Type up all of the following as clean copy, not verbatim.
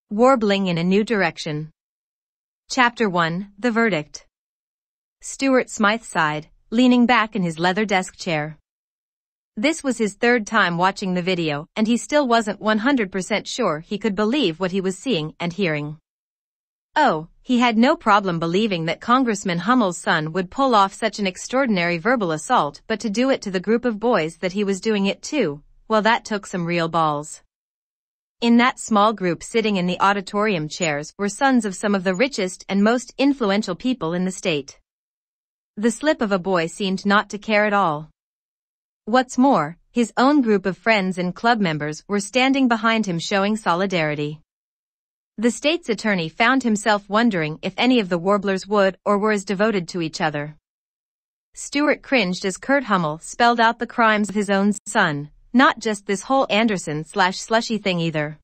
Warbling in a New Direction. Chapter 1, The Verdict. Stuart Smythe sighed, leaning back in his leather desk chair. This was his third time watching the video, and he still wasn't 100% sure he could believe what he was seeing and hearing. Oh, he had no problem believing that Congressman Hummel's son would pull off such an extraordinary verbal assault, but to do it to the group of boys that he was doing it to, well, that took some real balls. In that small group sitting in the auditorium chairs were sons of some of the richest and most influential people in the state. The slip of a boy seemed not to care at all. What's more, his own group of friends and club members were standing behind him showing solidarity. The state's attorney found himself wondering if any of the Warblers would or were as devoted to each other. Stuart cringed as Kurt Hummel spelled out the crimes of his own son. Not just this whole Anderson/Slushy thing either.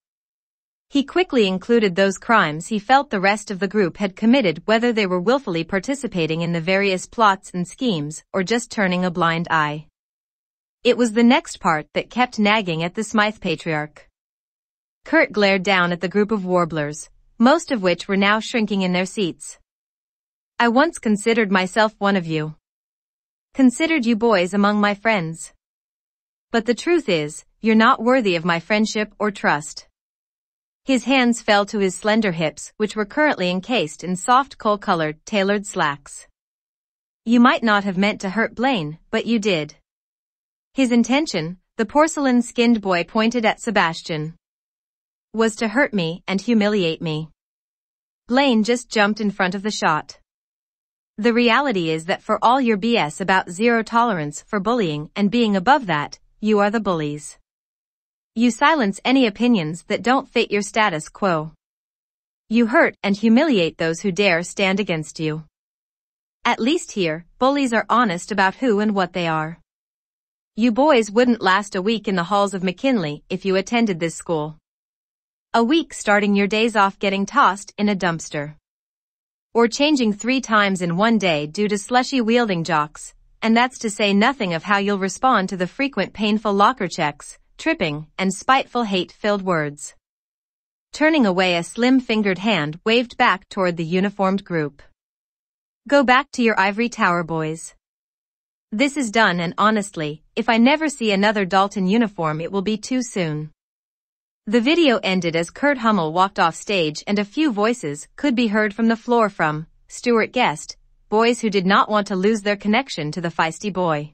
He quickly included those crimes he felt the rest of the group had committed, whether they were willfully participating in the various plots and schemes or just turning a blind eye. It was the next part that kept nagging at the Smythe patriarch. Kurt glared down at the group of Warblers, most of which were now shrinking in their seats. I once considered myself one of you. Considered you boys among my friends. But the truth is, you're not worthy of my friendship or trust. His hands fell to his slender hips, which were currently encased in soft coal-colored, tailored slacks. You might not have meant to hurt Blaine, but you did. His intention, the porcelain-skinned boy pointed at Sebastian, was to hurt me and humiliate me. Blaine just jumped in front of the shot. The reality is that for all your BS about zero tolerance for bullying and being above that, you are the bullies. You silence any opinions that don't fit your status quo. You hurt and humiliate those who dare stand against you. At least here, bullies are honest about who and what they are. You boys wouldn't last a week in the halls of McKinley if you attended this school. A week starting your days off getting tossed in a dumpster. Or changing 3 times in one day due to slushy-wielding jocks. And that's to say nothing of how you'll respond to the frequent painful locker checks, tripping, and spiteful hate-filled words. Turning away, a slim-fingered hand waved back toward the uniformed group. Go back to your ivory tower, boys. This is done, and honestly, if I never see another Dalton uniform, it will be too soon. The video ended as Kurt Hummel walked off stage, and a few voices could be heard from the floor from, Stuart guessed, boys who did not want to lose their connection to the feisty boy.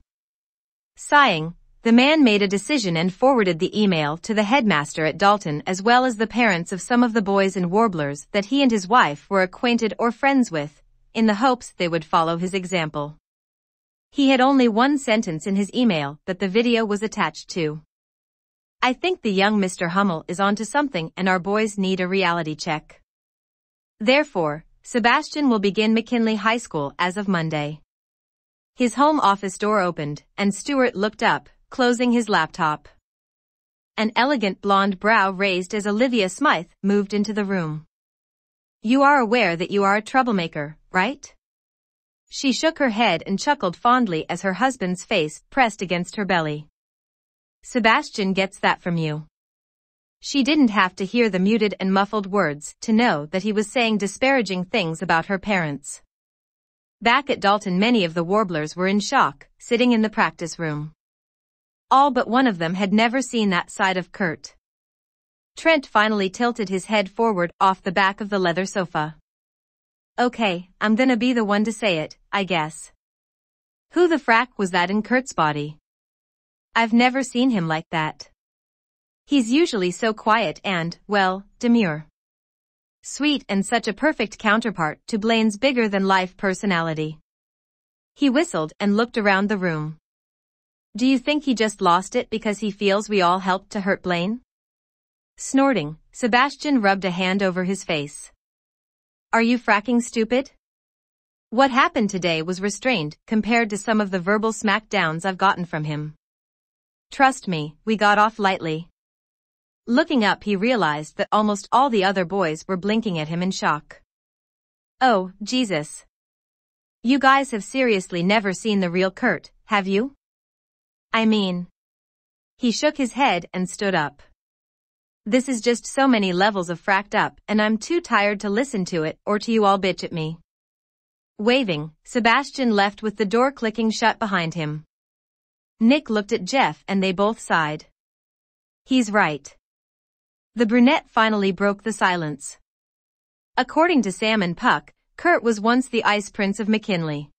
Sighing, the man made a decision and forwarded the email to the headmaster at Dalton as well as the parents of some of the boys and Warblers that he and his wife were acquainted or friends with, in the hopes they would follow his example. He had only one sentence in his email that the video was attached to. I think the young Mr. Hummel is onto something and our boys need a reality check. Therefore, Sebastian will begin McKinley High School as of Monday. His home office door opened, and Stuart looked up, closing his laptop. An elegant blonde brow raised as Olivia Smythe moved into the room. You are aware that you are a troublemaker, right? She shook her head and chuckled fondly as her husband's face pressed against her belly. Sebastian gets that from you. She didn't have to hear the muted and muffled words to know that he was saying disparaging things about her parents. Back at Dalton, many of the Warblers were in shock, sitting in the practice room. All but one of them had never seen that side of Kurt. Trent finally tilted his head forward off the back of the leather sofa. Okay, I'm gonna be the one to say it, I guess. Who the frack was that in Kurt's body? I've never seen him like that. He's usually so quiet and, well, demure. Sweet and such a perfect counterpart to Blaine's bigger-than-life personality. He whistled and looked around the room. Do you think he just lost it because he feels we all helped to hurt Blaine? Snorting, Sebastian rubbed a hand over his face. Are you fracking stupid? What happened today was restrained compared to some of the verbal smackdowns I've gotten from him. Trust me, we got off lightly. Looking up, he realized that almost all the other boys were blinking at him in shock. Oh, Jesus. You guys have seriously never seen the real Kurt, have you? I mean. He shook his head and stood up. This is just so many levels of fracked up, and I'm too tired to listen to it or to you all bitch at me. Waving, Sebastian left with the door clicking shut behind him. Nick looked at Jeff and they both sighed. He's right. The brunette finally broke the silence. According to Sam and Puck, Kurt was once the Ice Prince of McKinley.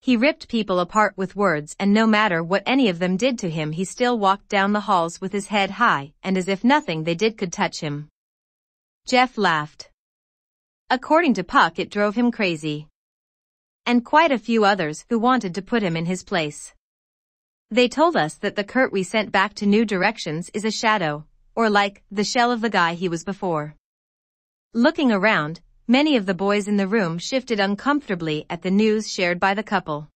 He ripped people apart with words, and no matter what any of them did to him, he still walked down the halls with his head high, and as if nothing they did could touch him. Jeff laughed. According to Puck, it drove him crazy. And quite a few others who wanted to put him in his place. They told us that the Kurt we sent back to New Directions is a shadow, or like the shell of the guy he was before. Looking around, many of the boys in the room shifted uncomfortably at the news shared by the couple.